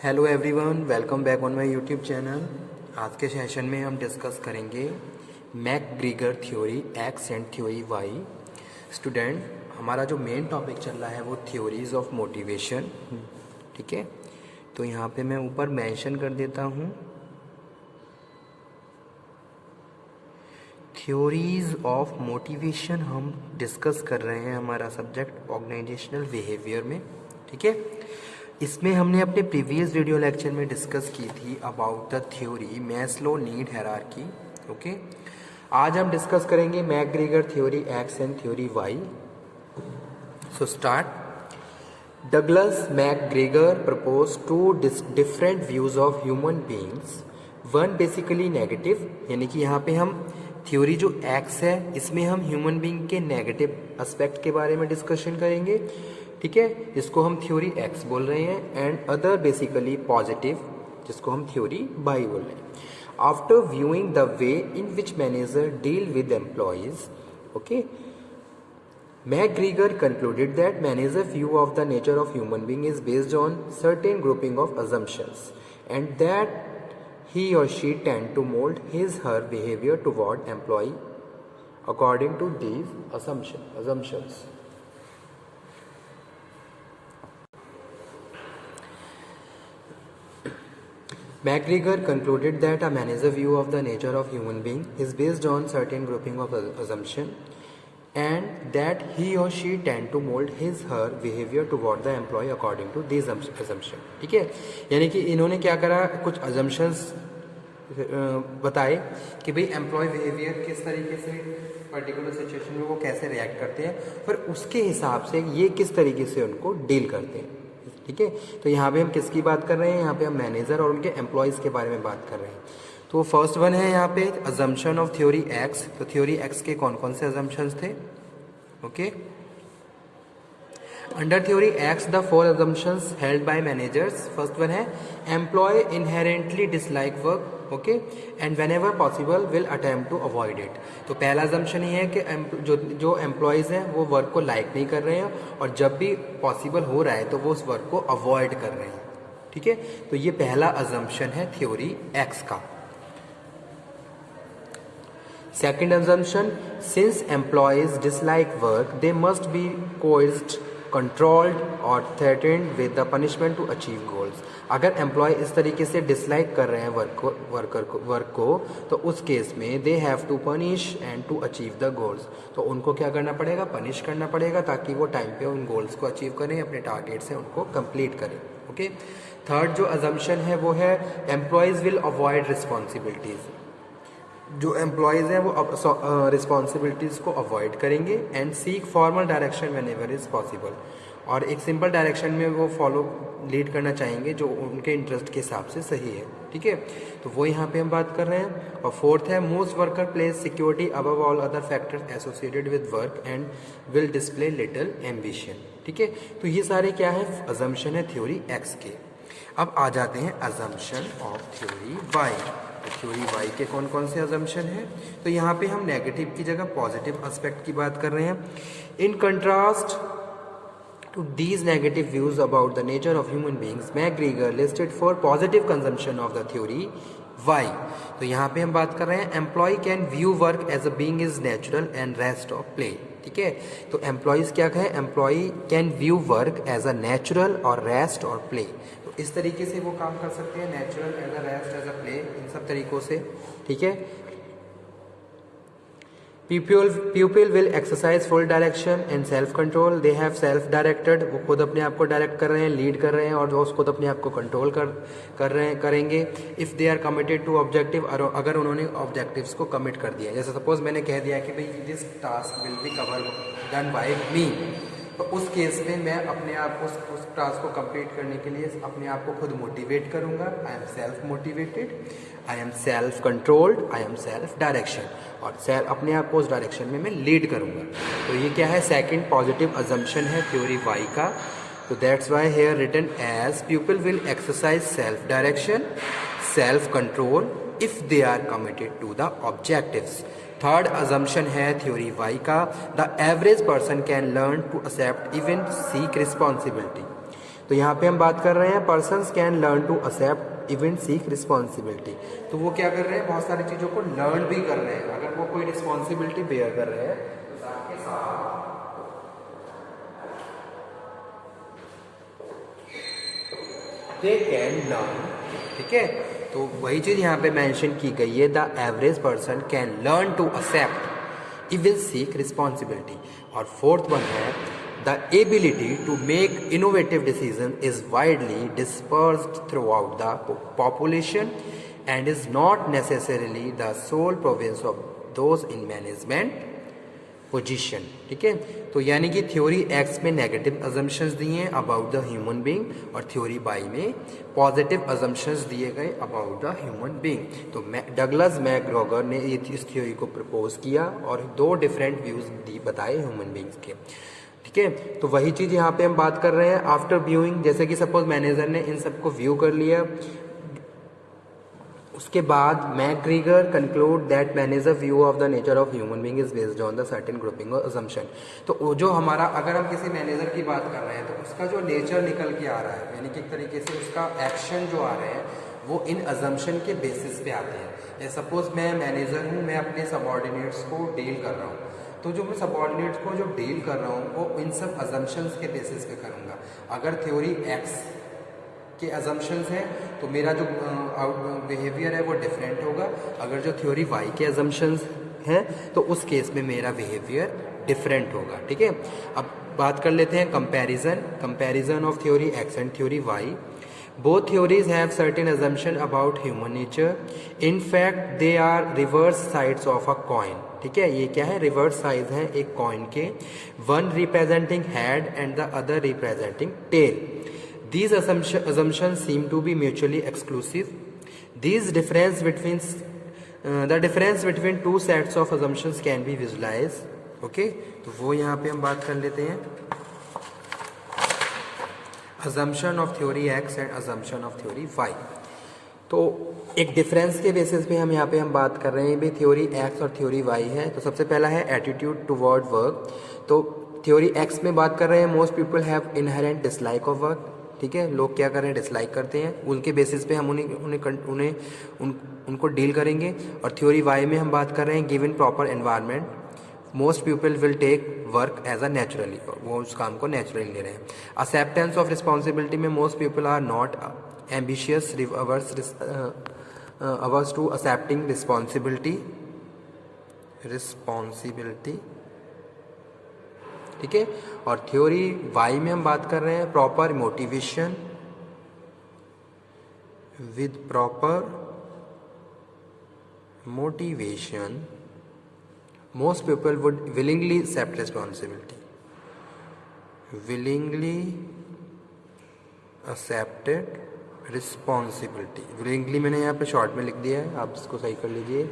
Hello everyone, welcome back on my YouTube channel. आज के session में हम डिस्कस करेंगे McGregor theory X and theory Y. Student, हमारा जो मेन टॉपिक चल रहा है वो थ्योरीज ऑफ मोटिवेशन। ठीक है, तो यहाँ पे मैं ऊपर मेंशन कर देता हूँ थ्योरीज ऑफ मोटिवेशन हम डिस्कस कर रहे हैं, हमारा सब्जेक्ट ऑर्गेनाइजेशनल बिहेवियर में। ठीक है, इसमें हमने अपने प्रीवियस वीडियो लेक्चर में डिस्कस की थी about the theory Maslow need hierarchy. Okay, आज हम डिस्कस करेंगे McGregor theory X and theory Y. So start. Douglas McGregor propose two different views of human beings, one basically negative, यानी कि यहाँ पे हम थ्योरी जो एक्स है इसमें हम ह्यूमन बीइंग के नेगेटिव एस्पेक्ट के बारे में डिस्कशन करेंगे। ठीक है, जिसको हम थ्योरी एक्स बोल रहे हैं, एंड अदर बेसिकली पॉजिटिव, जिसको हम थ्योरी वाई बोल रहे हैं। After viewing the way in which manager deal with employees, okay, McGregor concluded that manager view of the nature of human being is based on certain grouping of assumptions, and that he or she tend to mold his her behavior toward employee according to these assumptions. MacGregor concluded that a manager's view of the nature of human being is based on certain grouping of assumption, and that he or she tend to mold his her behavior toward the employee according to these assumption. ठीक है, यानी कि इन्होंने क्या करा, कुछ assumptions बताए कि भाई एम्प्लॉय बिहेवियर किस तरीके से पर्टिकुलर सिचुएशन में वो कैसे रिएक्ट करते हैं, फिर उसके हिसाब से ये किस तरीके से उनको डील करते हैं। ठीक है, तो यहाँ पे हम किसकी बात कर रहे हैं, यहाँ पे हम मैनेजर और उनके एम्प्लॉयज़ के बारे में बात कर रहे हैं। तो फर्स्ट वन है यहाँ पे अजम्पशन ऑफ थ्योरी एक्स। तो थ्योरी एक्स के कौन कौन से अजम्पशंस थे? Okay, under theory X the four assumptions held by managers. First one है employee inherently dislike work, okay, and whenever possible will attempt to avoid it. तो पहला assumption ये है कि जो एम्प्लॉयज़ हैं वो वर्क को लाइक नहीं कर रहे हैं, और जब भी पॉसिबल हो रहा है तो वो उस वर्क को अवॉइड कर रहे हैं। ठीक है, तो ये पहला अजम्पशन है थ्योरी एक्स का। Second assumption, since employees dislike work they must be coerced, controlled और threatened with the punishment to achieve goals. अगर एम्प्लॉय इस तरीके से डिसलाइक कर रहे हैं वर्क को तो उस केस में they have to punish and to achieve the goals. तो उनको क्या करना पड़ेगा, पनिश करना पड़ेगा, ताकि वो टाइम पे उन गोल्स को अचीव करें, अपने टारगेट से उनको कंप्लीट करें। ओके, थर्ड जो अजम्पशन है वो है एम्प्लॉयज विल अवॉइड रिस्पॉन्सिबिलिटीज। जो एम्प्लॉयज़ हैं वो रिस्पॉन्सिबिलिटीज़ को अवॉइड करेंगे and seek formal direction when ever is possible, और एक सिंपल डायरेक्शन में वो फॉलो लीड करना चाहेंगे जो उनके इंटरेस्ट के हिसाब से सही है। ठीक है, तो वो यहाँ पे हम बात कर रहे हैं। और फोर्थ है most worker place security above all other factors associated with work and will display little ambition. ठीक है, तो ये सारे क्या है, अजम्पशन है थ्योरी एक्स के। अब आ जाते हैं assumption of theory Y. Theory Y के कौन कौन से अजम्पशन है? तो यहाँ पे हम नेगेटिव की जगह पॉजिटिव एस्पेक्ट की बात कर रहे हैं। In contrast to these negative views about the nature of human beings, McGregor listed for positive consumption of the theory Y. तो यहाँ पे हम बात कर रहे हैं employee can view work as a being is natural and rest of play. ठीक है, तो एम्प्लॉयज क्या कहें, employee can view work as a natural और रेस्ट और प्ले। तो इस तरीके से वो काम कर सकते हैं, natural, as a rest, as a play, इन सब तरीकों से। ठीक है, pupil will exercise full direction and self control, they have self directed, वो खुद अपने आप को डायरेक्ट कर रहे हैं, लीड कर रहे हैं, और वो खुद अपने आप को कंट्रोल कर रहे हैं, करेंगे। If they are committed to objective, अगर उन्होंने ऑब्जेक्टिव्स को कमिट कर दिया, जैसे सपोज मैंने कह दिया कि भाई this task will be cover done by me, तो उस केस में मैं अपने आप को उस टास्क को कंप्लीट करने के लिए अपने आप को खुद मोटिवेट करूंगा। I am self motivated, I am self controlled, I am self direction, और अपने आप को उस डायरेक्शन में मैं लीड करूंगा। तो ये क्या है, सेकंड पॉजिटिव अजम्पशन है थ्योरी वाई का। तो that's Y here written as people will exercise self direction, self control if they are committed to the objectives. Third assumption है थ्योरी वाई का, the average person can learn to accept even seek responsibility. तो यहाँ पे हम बात कर रहे हैं persons can learn to accept even seek responsibility. तो वो क्या कर रहे हैं, बहुत सारी चीज़ों को लर्न भी कर रहे हैं। अगर वो कोई रिस्पॉन्सिबिलिटी बेयर कर रहे हैं तो साथ के साथ दे कैन लर्न। ठीक है, तो वही चीज़ यहाँ पे मेंशन की गई है, the average person can learn to accept even seek responsibility. और फोर्थ वन है the ability to make innovative decision is widely dispersed throughout the population and is not necessarily the sole province of those in management position. ठीक है, तो यानी कि theory X में negative assumptions दिए हैं about the human being और theory Y में पॉजिटिव अजम्पशंस दिए गए अबाउट द ह्यूमन बीइंग। तो डगलस मैकग्रेगर ने इस थ्योरी को प्रपोज किया और दो डिफरेंट व्यूज बताए ह्यूमन बीइंग्स के। ठीक है, तो वही चीज़ यहाँ पे हम बात कर रहे हैं आफ्टर व्यूइंग। जैसे कि सपोज मैनेजर ने इन सबको व्यू कर लिया, उसके बाद McGregor conclude that manager view of the nature of human being is based on the certain grouping और अजम्पशन। तो जो हमारा, अगर हम किसी मैनेजर की बात कर रहे हैं तो उसका जो नेचर निकल के आ रहा है, यानी कि एक तरीके से उसका एक्शन जो आ रहे हैं वो इन अजम्पशन के बेसिस पे आते हैं। सपोज मैं मैनेजर हूँ, मैं अपने सबॉर्डिनेट्स को डील कर रहा हूँ, तो जो मैं सबॉर्डिनेट्स को जो डील कर रहा हूँ वो इन सब अजम्पशंस के बेसिस पे करूँगा। अगर थ्योरी एक्स के अजम्पशंस हैं तो मेरा जो बिहेवियर है वो डिफरेंट होगा। अगर जो थ्योरी वाई के अजम्पशंस हैं तो उस केस में मेरा बिहेवियर डिफरेंट होगा। ठीक है, अब बात कर लेते हैं comparison of theory X and theory Y. Both theories have certain assumption about human nature, in fact they are reverse sides of a coin. ठीक है, ये क्या है, रिवर्स साइड है एक कॉइन के, one representing head and the other representing tail. These assumptions seem to be mutually exclusive. The difference between two sets of assumptions can be visualized. Okay, तो वो यहाँ पे हम बात कर लेते हैं assumption of theory X and assumption of theory Y। तो एक डिफरेंस के बेसिस पे हम यहाँ पे हम बात कर रहे हैं भाई थ्योरी एक्स और थ्योरी वाई है। तो सबसे पहला है एटीट्यूड टुवर्ड वर्क। तो थ्योरी एक्स में बात कर रहे हैं most people have inherent dislike of work. ठीक है, लोग क्या कर रहे हैं, डिसलाइक करते हैं, उनके बेसिस पे हम उनको डील करेंगे। और थ्योरी वाई में हम बात कर रहे हैं given proper environment most people will take work as a naturally, वो उस काम को नेचुरली ले रहे हैं। एक्सेप्टेंस ऑफ रिस्पॉन्सिबिलिटी में most people are not ambitious averse to accepting responsibility. ठीक है, और थ्योरी वाई में हम बात कर रहे हैं proper motivation, with proper motivation most people would willingly accept responsibility, willingly accepted responsibility. Willingly मैंने यहाँ पे शॉर्ट में लिख दिया है, आप इसको सही कर लीजिए।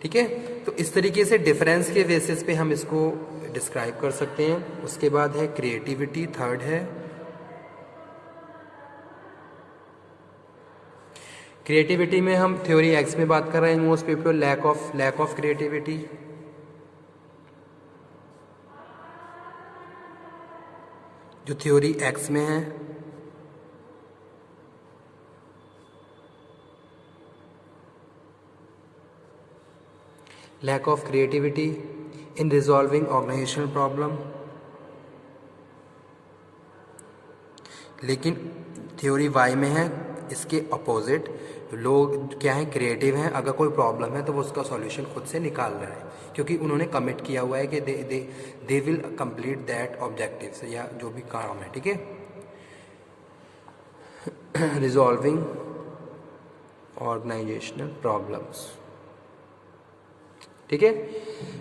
ठीक है, तो इस तरीके से डिफरेंस के बेसिस पे हम इसको डिस्क्राइब कर सकते हैं। उसके बाद है क्रिएटिविटी, थर्ड है क्रिएटिविटी में हम थ्योरी एक्स में बात कर रहे हैं most people lack of creativity. जो थ्योरी एक्स में है lack of creativity in resolving organisational problem. लेकिन थ्योरी वाई में है इसके अपोजिट, लोग क्या है, क्रिएटिव हैं। अगर कोई प्रॉब्लम है तो वो उसका सॉल्यूशन खुद से निकाल रहे हैं, क्योंकि उन्होंने कमिट किया हुआ है कि they will complete that objectives या जो भी काम है। ठीक है, रिजॉल्विंग ऑर्गेनाइजेशनल प्रॉब्लम्स। ठीक है,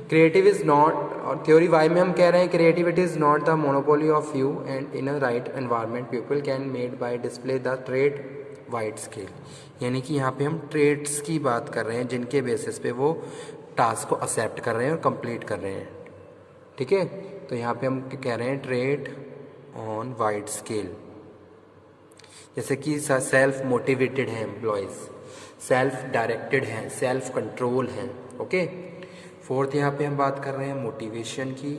क्रिएटिव इज नॉट, और थ्योरी वाई में हम कह रहे हैं creativity is not the monopoly of you and in a right environment people can made by display the trade wide scale. यानी कि यहाँ पे हम ट्रेड्स की बात कर रहे हैं जिनके बेसिस पे वो टास्क को एक्सेप्ट कर रहे हैं और कंप्लीट कर रहे हैं। ठीक है, तो यहाँ पे हम कह रहे हैं ट्रेड ऑन वाइड स्केल। जैसे कि सेल्फ मोटिवेटेड है एम्प्लॉयज़, सेल्फ डायरेक्टेड हैं, सेल्फ कंट्रोल हैं। ओके, फोर्थ यहाँ पे हम बात कर रहे हैं मोटिवेशन की,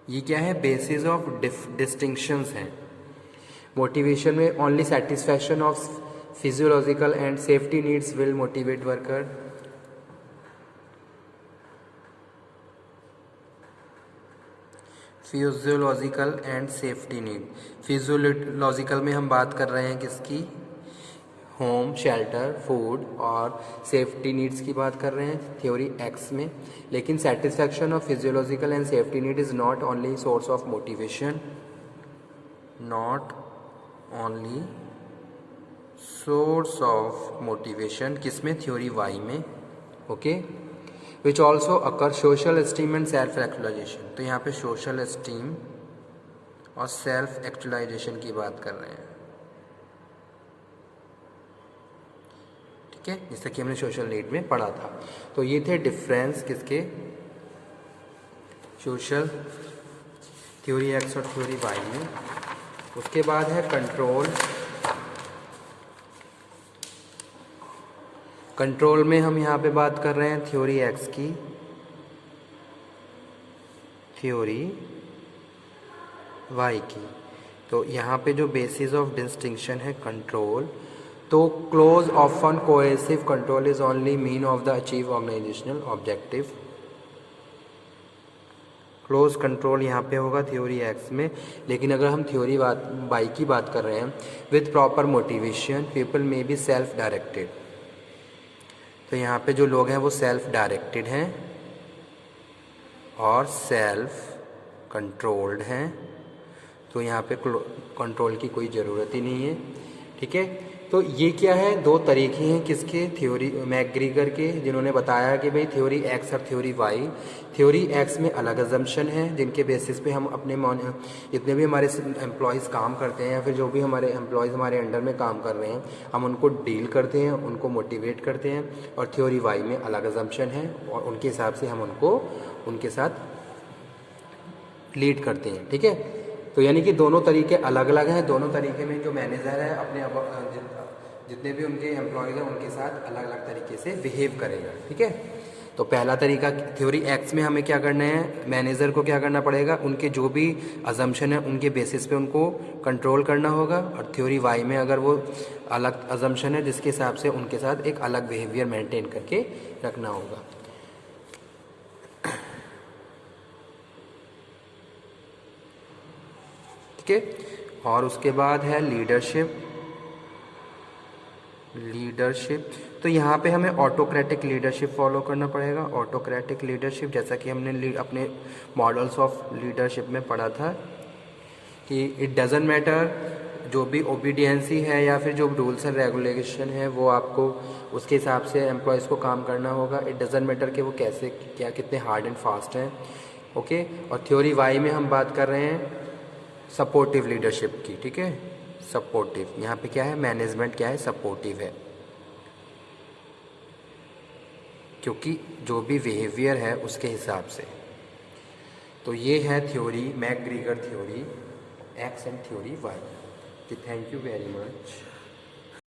ये क्या है, बेसिस ऑफ डिस्टिंक्शंस हैं। मोटिवेशन में only satisfaction of physiological and safety needs will motivate worker. Physiological and safety need, physiological में हम बात कर रहे हैं किसकी, होम, शेल्टर, फूड, और सेफ्टी नीड्स की बात कर रहे हैं थ्योरी एक्स में। लेकिन satisfaction of physiological and safety need is not only source of motivation, not only source of motivation, किसमें, थ्योरी वाई में। Okay, which also occur social esteem and self actualisation. तो यहाँ पे सोशल एस्टीम और self actualisation की बात कर रहे हैं, ठीक है, जैसे कि हमने सोशल नीड में पढ़ा था। तो ये थे डिफरेंस किसके, सोशल, थ्योरी एक्स और थ्योरी वाई में। उसके बाद है कंट्रोल। कंट्रोल में हम यहाँ पे बात कर रहे हैं थ्योरी एक्स की, थ्योरी वाई की। तो यहाँ पे जो बेसिस ऑफ डिस्टिंक्शन है कंट्रोल, तो close often cohesive control is only mean of the achieve organisational objective. Close control यहाँ पे होगा थ्योरी एक्स में। लेकिन अगर हम थ्योरी वाई की बात कर रहे हैं, with proper motivation people may be self directed. तो यहाँ पे जो लोग हैं वो सेल्फ डायरेक्टेड हैं और सेल्फ कंट्रोल्ड हैं। तो यहाँ पे कंट्रोल की कोई ज़रूरत ही नहीं है, ठीक है। तो ये क्या है, दो तरीके हैं किसके, थ्योरी मैकग्रीगर के, जिन्होंने बताया कि भाई थ्योरी एक्स और थ्योरी वाई। थ्योरी एक्स में अलग अजम्पशन है जिनके बेसिस पे हम अपने जितने भी हमारे एम्प्लॉयज़ काम करते हैं या फिर जो भी हमारे एम्प्लॉयज़ हमारे अंडर में काम कर रहे हैं, हम उनको डील करते हैं, उनको मोटिवेट करते हैं। और थ्योरी वाई में अलग अजम्पशन है और उनके हिसाब से हम उनको उनके साथ लीड करते हैं, ठीक है। तो यानी कि दोनों तरीके अलग अलग हैं। दोनों तरीके में जो मैनेजर है अपने जितने भी उनके एम्प्लॉयज़ हैं उनके साथ अलग अलग तरीके से बिहेव करेगा, ठीक है। तो पहला तरीका थ्योरी एक्स में हमें क्या करना है, मैनेजर को क्या करना पड़ेगा, उनके जो भी अजम्पशन है उनके बेसिस पे उनको कंट्रोल करना होगा। और थ्योरी वाई में अगर वो अलग अजम्पशन है जिसके हिसाब से उनके साथ एक अलग बिहेवियर मेंटेन करके रखना होगा। ठीक है। और उसके बाद है लीडरशिप। लीडरशिप, तो यहाँ पे हमें ऑटोक्रेटिक लीडरशिप फॉलो करना पड़ेगा। ऑटोक्रेटिक लीडरशिप, जैसा कि हमने अपने मॉडल्स ऑफ लीडरशिप में पढ़ा था कि इट डजंट मैटर, जो भी ओबीडियंसी है या फिर जो रूल्स एंड रेगुलेशन है वो आपको उसके हिसाब से एम्प्लॉयज़ को काम करना होगा। इट डजंट मैटर कि वो कैसे क्या कितने हार्ड एंड फास्ट हैं, ओके। और थ्योरी वाई में हम बात कर रहे हैं सपोर्टिव लीडरशिप की, ठीक है। सपोर्टिव, यहाँ पे क्या है, मैनेजमेंट क्या है, सपोर्टिव है, क्योंकि जो भी बिहेवियर है उसके हिसाब से। तो ये है theory McGregor theory X and theory Y. Thank you very much.